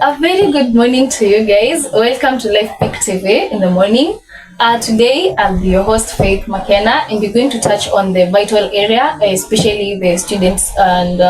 a very good morning to you guys. Welcome to Lifepeak TV in the morning. Today I'll be your host Faith McKenna, and we're going to touch on the vital area, especially the students and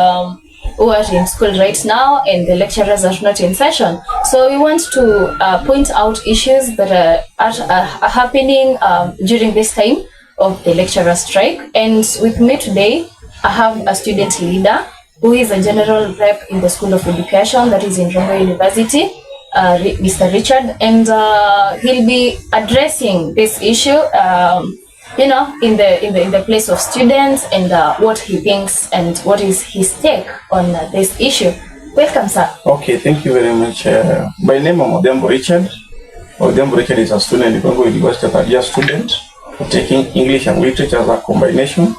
who are in school right now and the lecturers are not in session. So we want to point out issues that are happening during this time of the lecturer strike. And with me today, I have a student leader who is a general rep in the School of Education that is in Rongo University, Mr. Richard, and he'll be addressing this issue, in the place of students and what he thinks and what is his take on this issue. Welcome, sir. Okay, thank you very much. My name is Odhiambo Richard. Odhiambo Richard is a student in Rongo University, third-year student, taking English and Literature as a combination.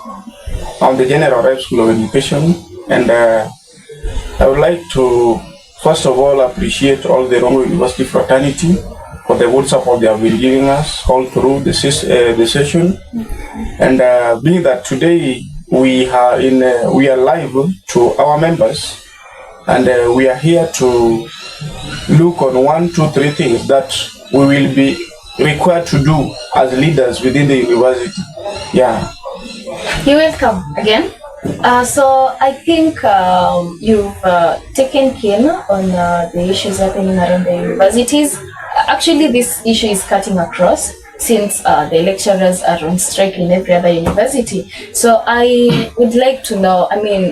I'm the General Rep School of Education, and I would like to, first of all, appreciate all the Rongo University fraternity for the good support they have been giving us all through the session. And being that today we are live to our members, and we are here to look on 1, 2, 3 things that we will be required to do as leaders within the university. Yeah. You're welcome again. So I think you've taken keen on the issues happening around the universities. Actually, this issue is cutting across since the lecturers are on strike in every other university. So I would like to know,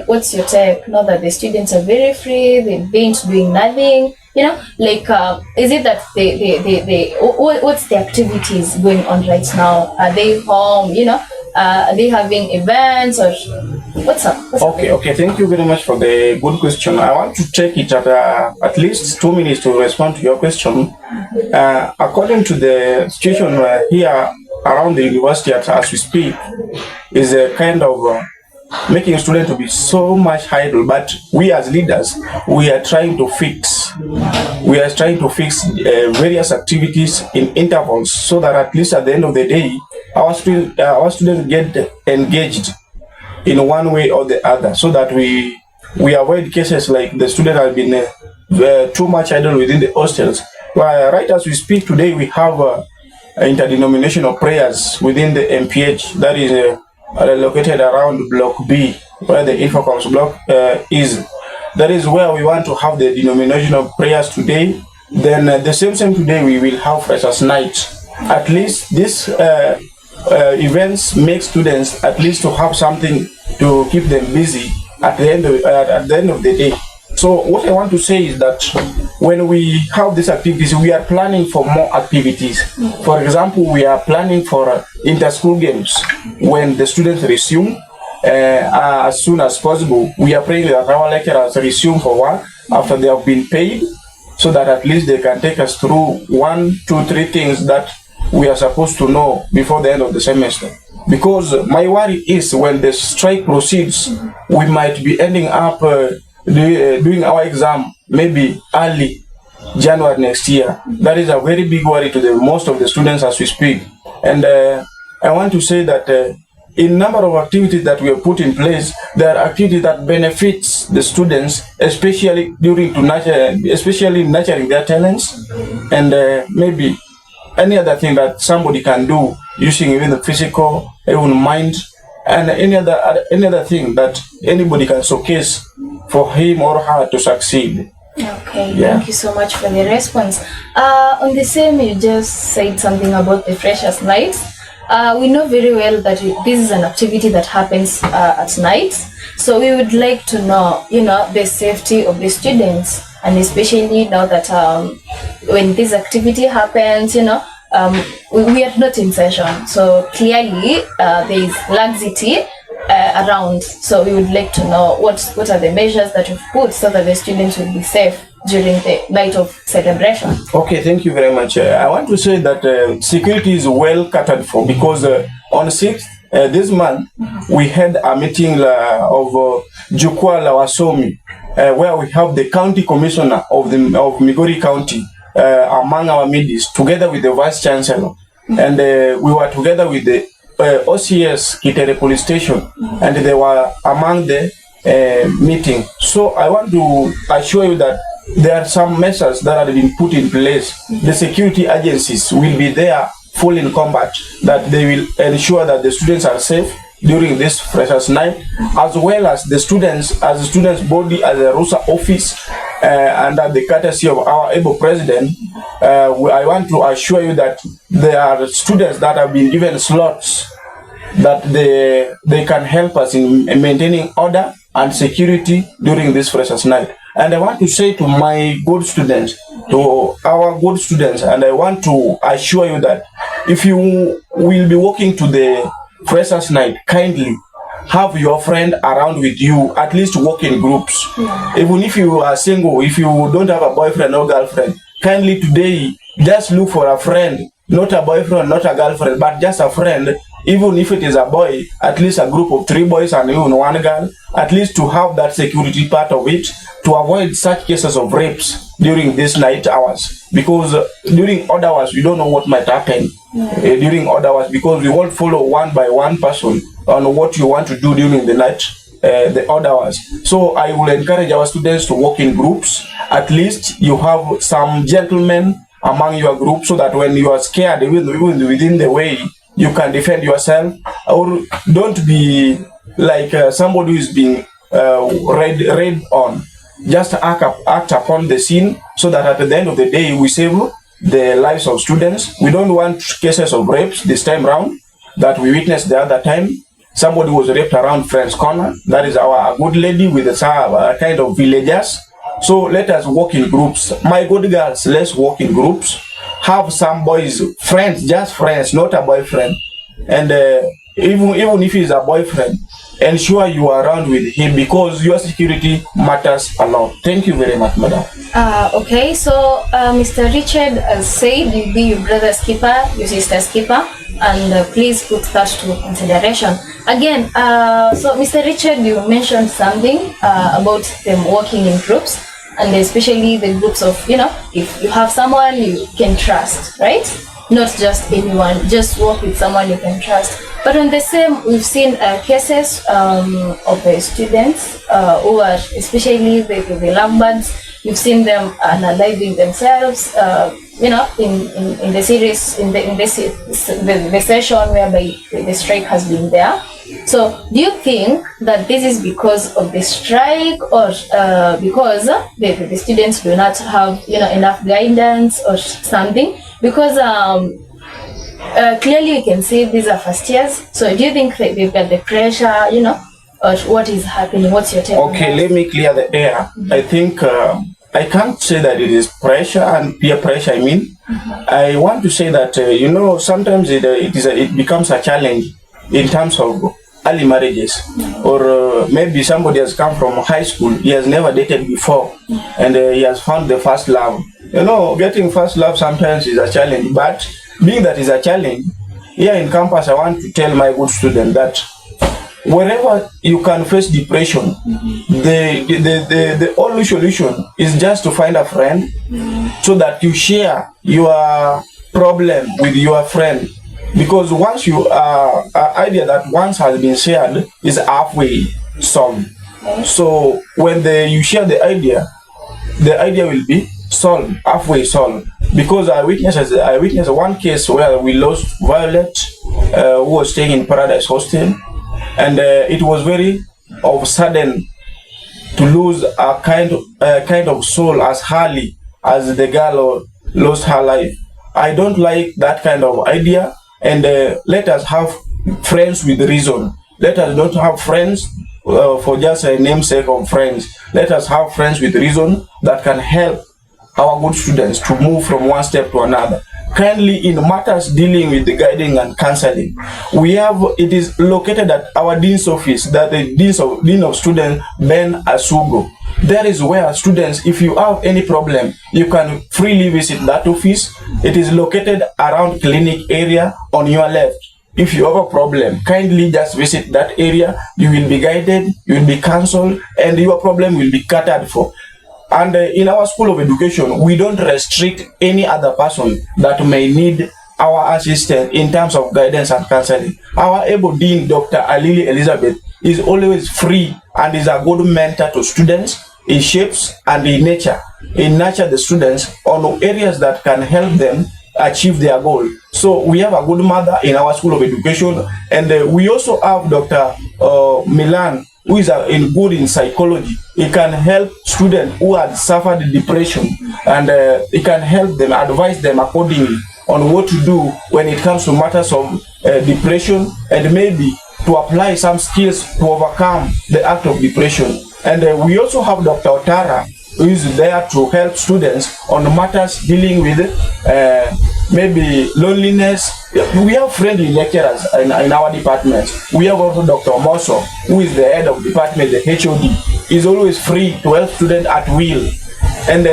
what's your take now that the students are very free, they've been doing nothing? Is it that what's the activities going on right now? Are they home, are they having events, or what's up? Okay, thank you very much for the good question. I want to take it at least 2 minutes to respond to your question. According to the situation here around the university as we speak, is a kind of making students to be so much idle, but we as leaders, we are trying to fix various activities in intervals, so that at least at the end of the day, our students get engaged in one way or the other, so that we avoid cases like the students have been too much idle within the hostels. Right as we speak today, we have interdenominational prayers within the MPH that is located around Block B, where the Infocoms block is. That is where we want to have the denominational prayers today. Then the same today we will have Freshers Night. At least this events make students at least to have something to keep them busy at the end of the day. So what I want to say is that when we have these activities, we are planning for more activities. For example, we are planning for inter-school games when the students resume as soon as possible. We are praying that our lecturers resume for work after they have been paid, so that at least they can take us through 1, 2, 3 things that we are supposed to know before the end of the semester. Because my worry is when the strike proceeds, we might be ending up doing our exam maybe early January next year. That is a very big worry to most of the students as we speak. And I want to say that in number of activities that we have put in place, there are activities that benefits the students, especially nurturing their talents, and maybe any other thing that somebody can do using even the physical, even mind, and any other thing that anybody can showcase for him or her to succeed. Okay, yeah. Thank you so much for the response. On the same, you just said something about the Freshers' Nights. We know very well that this is an activity that happens at night. So we would like to know, the safety of the students, and especially now that when this activity happens, we are not in session. So clearly there is laxity around. So we would like to know what are the measures that you've put so that the students will be safe during the night of celebration. Okay, thank you very much. I want to say that security is well catered for, because on 6th this month we had a meeting of Jukwaa la Wasomi, where we have the county commissioner of Migori County among our midst, together with the vice chancellor, and we were together with the OCS Kitere police station, and they were among the meeting. So I want to assure you that there are some measures that have been put in place. The security agencies will be there full in combat, that they will ensure that the students are safe during this freshers night, as well as the students, as the students body, as a RUSA office, under the courtesy of our able president. I want to assure you that there are students that have been given slots that they can help us in maintaining order and security during this freshers night. And I want to say to my good students, to our good students, and I want to assure you that if you will be walking to the freshers night, kindly have your friend around with you, at least walk in groups. Even if you are single, if you don't have a boyfriend or girlfriend, kindly today just look for a friend, not a boyfriend, not a girlfriend, but just a friend. Even if it is a boy, at least a group of 3 boys and even 1 girl, at least to have that security part of it, to avoid such cases of rapes during these night hours. Because during odd hours, we don't know what might happen during odd hours, because we won't follow one by one person on what you want to do during the night, the odd hours. So I will encourage our students to work in groups. At least you have some gentlemen among your group, so that when you are scared, even within the way, you can defend yourself. Or don't be like somebody who is being read on. Just act upon the scene, so that at the end of the day we save the lives of students. We don't want cases of rapes this time round that we witnessed the other time. Somebody was raped around Friends Corner. That is our good lady with a kind of villagers. So let us walk in groups. My good girls, let's walk in groups. Have some boys, friends, just friends, not a boyfriend. And even if he's a boyfriend, ensure you are around with him, because your security matters a lot. Thank you very much, madam. Okay, so Mr. Richard has said you'll be your brother's keeper, your sister's keeper, and please put that to consideration. Again, so Mr. Richard, you mentioned something about them working in groups, and especially the groups of, if you have someone you can trust, right? Not just anyone, just work with someone you can trust. But on the same, we've seen cases of students who are, especially the lambards, you've seen them unaliving themselves, in the series, in the session whereby the strike has been there. So do you think that this is because of the strike, or because the students do not have enough guidance or something? Because clearly you can see these are first years. So do you think that they've got the pressure, or what is happening? What's your take? Okay, let me clear the air. I think I can't say that it is pressure and peer pressure. I mean, I want to say that sometimes it becomes a challenge in terms of early marriages, or maybe somebody has come from high school, he has never dated before, and he has found the first love. Getting first love sometimes is a challenge, but being that is a challenge, here in campus I want to tell my good student that wherever you can face depression, the only solution is just to find a friend, so that you share your problem with your friend. Because once you idea that once has been shared is halfway solved. So when you share the idea will be solved, halfway solved. Because I witnessed one case where we lost Violet, who was staying in Paradise Hostel, and it was very sudden to lose a kind of soul as Harley as the girl lost her life. I don't like that kind of idea. And let us have friends with reason. Let us not have friends for just a namesake of friends. Let us have friends with reason that can help our good students to move from one step to another. Kindly, in matters dealing with the guiding and counseling, it is located at our dean's office, that the dean of students, Ben Asugo. There is where students, if you have any problem, you can freely visit that office. It is located around clinic area on your left. If you have a problem, kindly just visit that area. You will be guided, you will be counseled, and your problem will be catered for. And in our School of Education, we don't restrict any other person that may need our assistance in terms of guidance and counseling. Our able dean, Dr. Alili Elizabeth, is always free and is a good mentor to students. in shapes and in nature, nurture the students on areas that can help them achieve their goal. So we have a good mother in our School of Education, and we also have Dr. Milan, who is good in psychology. He can help students who had suffered depression, and he can help them, advise them accordingly on what to do when it comes to matters of depression, and maybe to apply some skills to overcome the act of depression. And we also have Dr. Otara, who is there to help students on matters dealing with maybe loneliness. We have friendly lecturers in our department. We have also Dr. Moso, who is the head of department, the HOD. He's always free to help students at will. And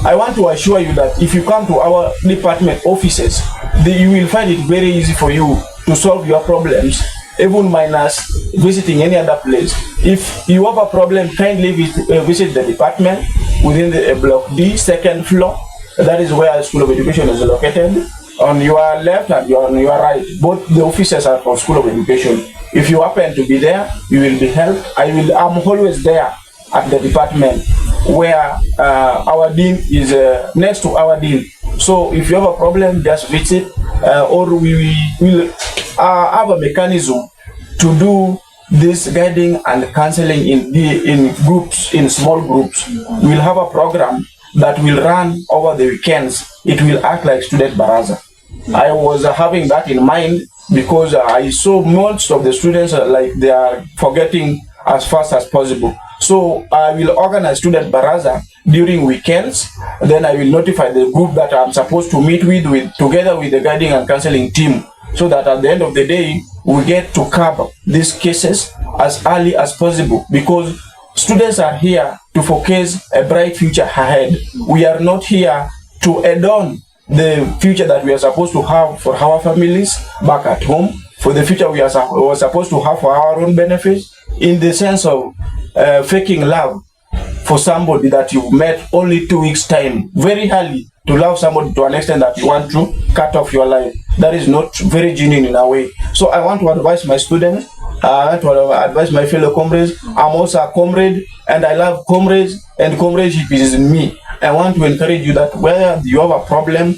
I want to assure you that if you come to our department offices, you will find it very easy for you to solve your problems, even minus visiting any other place. If you have a problem, kindly visit the department within the block D, second floor. That is where the School of Education is located. On your left and on your right, both the offices are for School of Education. If you happen to be there, you will be helped. I'm always there at the department where our dean is next to our dean. So if you have a problem, just visit, or we will have a mechanism to do this guiding and counseling in groups, in small groups. We'll have a program that will run over the weekends. It will act like student baraza. I was having that in mind because I saw most of the students like they are forgetting as fast as possible. So I will organize student baraza during weekends. Then I will notify the group that I'm supposed to meet with together with the guiding and counseling team, so that at the end of the day, we get to cover these cases as early as possible, because students are here to focus a bright future ahead. We are not here to adorn the future that we are supposed to have for our families back at home, for the future we are supposed to have for our own benefits, in the sense of faking love for somebody that you met only 2 weeks time, very early, to love somebody to an extent that you want to cut off your life. That is not very genuine in a way. So I want to advise my students, I want to advise my fellow comrades. I'm also a comrade, and I love comrades, and comradeship is in me. I want to encourage you that whether you have a problem,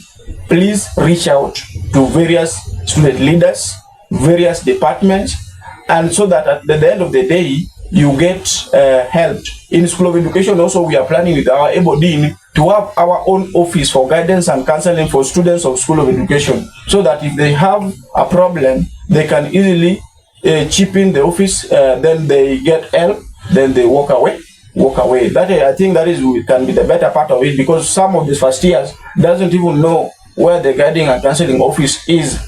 please reach out to various student leaders, various departments, and so that at the end of the day, you get helped. In School of Education also, we are planning with our able dean to have our own office for guidance and counseling for students of School of Education, so that if they have a problem, they can easily chip in the office, then they get help, then they walk away. That I think that can be the better part of it, because some of the first years doesn't even know where the guiding and counseling office is,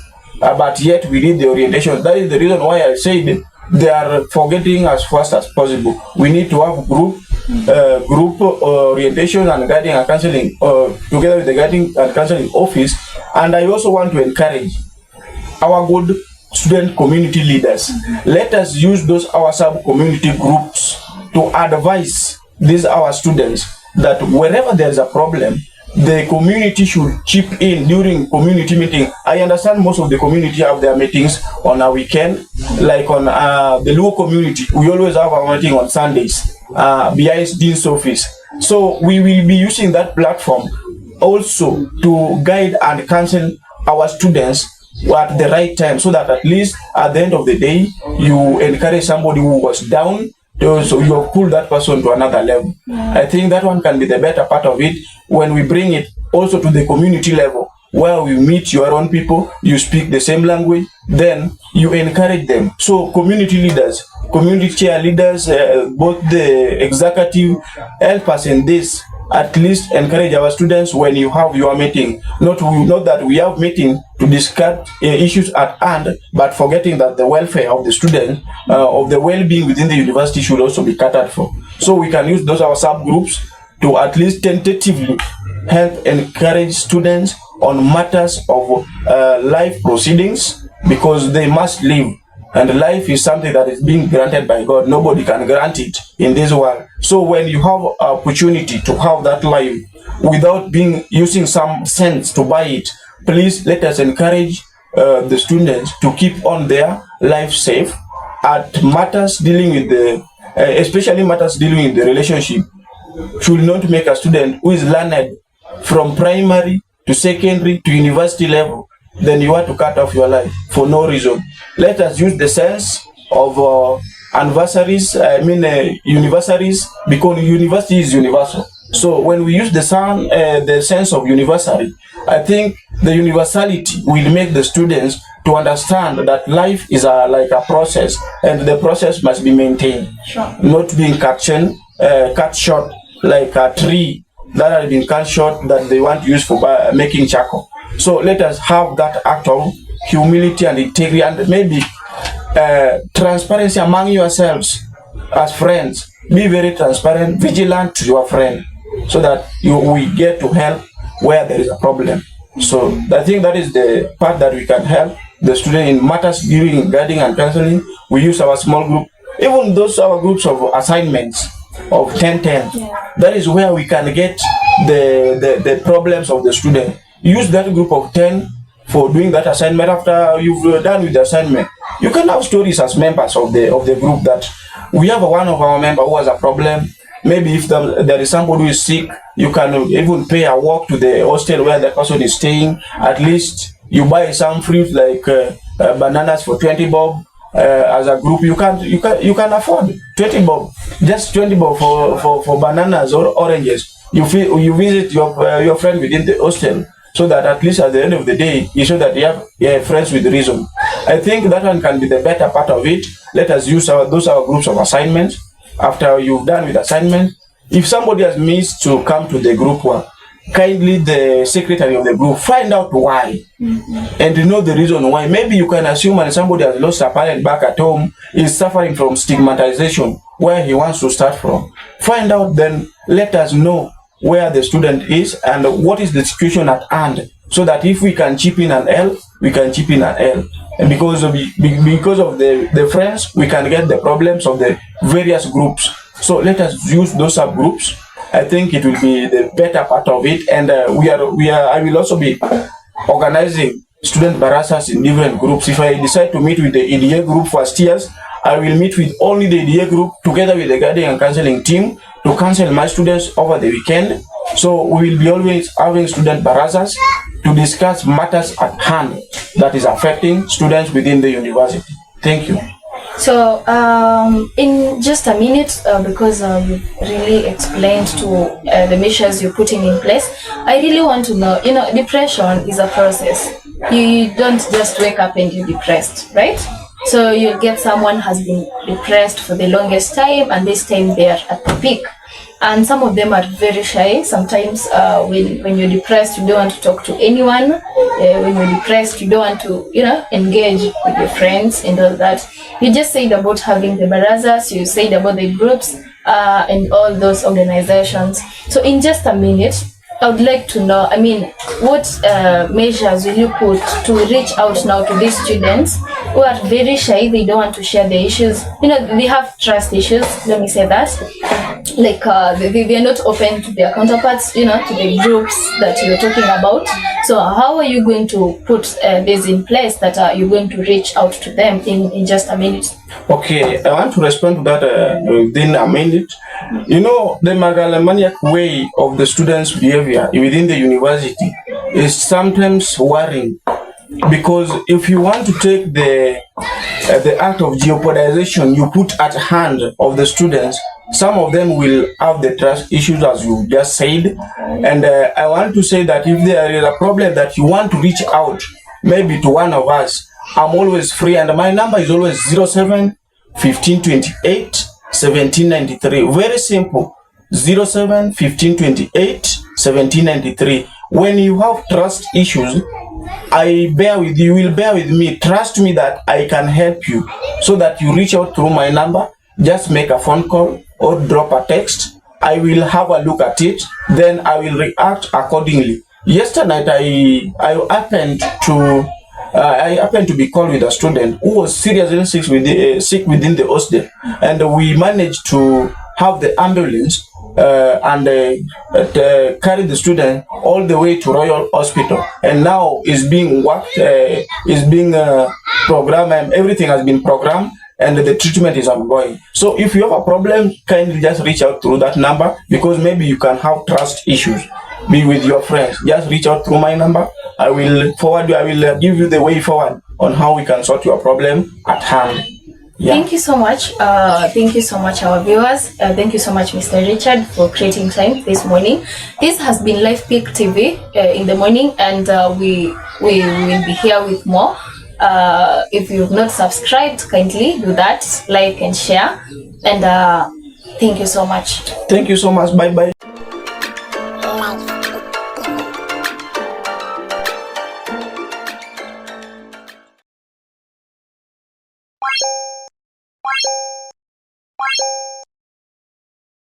but yet we need the orientation. That is the reason why I said they are forgetting as fast as possible. We need to have group orientation and guiding and counseling together with the guiding and counseling office. And I also want to encourage our good student community leaders. Let us use those our sub-community groups to advise these our students that wherever there is a problem, the community should chip in during community meeting. I understand most of the community have their meetings on a weekend, like on the Luo community. We always have our meeting on Sundays behind Dean's office. So we will be using that platform also to guide and counsel our students at the right time, so that at least at the end of the day, you encourage somebody who was down, so you have pulled that person to another level. I think that one can be the better part of it, when we bring it also to the community level, where we meet your own people, you speak the same language, then you encourage them. So community leaders, community chair leaders, both the executive, help us in this. At least encourage our students when you have your meeting. Not that we have meeting to discuss issues at hand, but forgetting that the welfare of the student, of the well-being within the university should also be catered for. So we can use those our subgroups to at least tentatively help encourage students on matters of life proceedings, because they must live. And life is something that is being granted by God. Nobody can grant it in this world. So when you have opportunity to have that life without using some sense to buy it, please let us encourage the students to keep on their life safe at matters dealing with especially matters dealing with the relationship. should not make a student who is learned from primary to secondary to university level, then you want to cut off your life for no reason. Let us use the sense of anniversaries, universities, because university is universal. So when we use the sense of universality, I think the universality will make the students to understand that life is like a process, and the process must be maintained, not being cut short like a tree that has been cut short that they want to use for making charcoal. So let us have that act of humility and integrity, and maybe transparency among yourselves as friends. Be very transparent, vigilant to your friend, so that we get to help where there is a problem. So I think that is the part that we can help the student in matters during guiding and counseling. We use our small group, even those our groups of assignments of 10-10. That is where we can get the problems of the student. Use that group of 10 for doing that assignment. After you've done with the assignment, you can have stories as members of the group that we have one of our members who has a problem. Maybe if there is somebody who is sick, you can even pay a walk to the hostel where the person is staying. At least you buy some fruit like bananas for 20 bob. As a group, you can afford 20 bob, just 20 bob for bananas or oranges. You visit your friend within the hostel, so that at least at the end of the day, you show that you have friends with reason. I think that one can be the better part of it. Let us use our groups of assignments. After you've done with assignment, if somebody has missed to come to the group work, kindly the secretary of the group find out why, and know the reason why. Maybe you can assume that somebody has lost a parent back at home, is suffering from stigmatization, where he wants to start from. Find out, then let us know where the student is and what is the situation at hand, so that if we can chip in an L, we can chip in an L. And because of the friends, we can get the problems of the various groups. So let us use those subgroups. I think it will be the better part of it. And I will also be organizing student barazas in different groups. If I decide to meet with the EDA group first years, I will meet with only the EDA group together with the guiding and counseling team to counsel my students over the weekend. So we will be always having student barazas to discuss matters at hand that is affecting students within the university. Thank you. So in just a minute, because you've really explained to the measures you're putting in place, I really want to know, depression is a process. You don't just wake up and you're depressed, right? So you'll get someone has been depressed for the longest time, and this time they're at the peak. And some of them are very shy. Sometimes when you're depressed, you don't want to talk to anyone. When you're depressed, you don't want to, engage with your friends and all that. You just said about having the barazas, you said about the groups and all those organizations. So in just a minute, I would like to know, what measures will you put to reach out now to these students who are very shy, they don't want to share the issues, they have trust issues, let me say that. Like they are not open to their counterparts, to the groups that you're talking about. So how are you going to put this in place that you're going to reach out to them in just a minute? Okay, I want to respond to that within a minute. The megalomaniac way of the students' behavior within the university is sometimes worrying, because if you want to take the act of jeopardization you put at hand of the students, some of them will have the trust issues, as you just said. And I want to say that if there is a problem that you want to reach out, maybe to one of us, I'm always free, and my number is always 07 15 28 17 93. Very simple. 07 15 28 17 93. When you have trust issues, you will bear with me. Trust me that I can help you, so that you reach out through my number. Just make a phone call or drop a text. I will have a look at it, then I will react accordingly. Yesterday I happened to be called with a student who was seriously sick within the hostel, and we managed to have the ambulance and carry the student all the way to Royal Hospital, and now is being worked, is being programmed, and everything has been programmed. and the treatment is ongoing. So if you have a problem, kindly just reach out through that number, because maybe you can have trust issues. Be with your friends. Just reach out through my number. I will give you the way forward on how we can sort your problem at hand. Yeah. Thank you so much. Thank you so much, our viewers. Thank you so much, Mr. Richard, for creating time this morning. This has been Lifepeak TV in the morning, and we will be here with more. If you've not subscribed, kindly do that, like and share. And thank you so much. Thank you so much. Bye bye.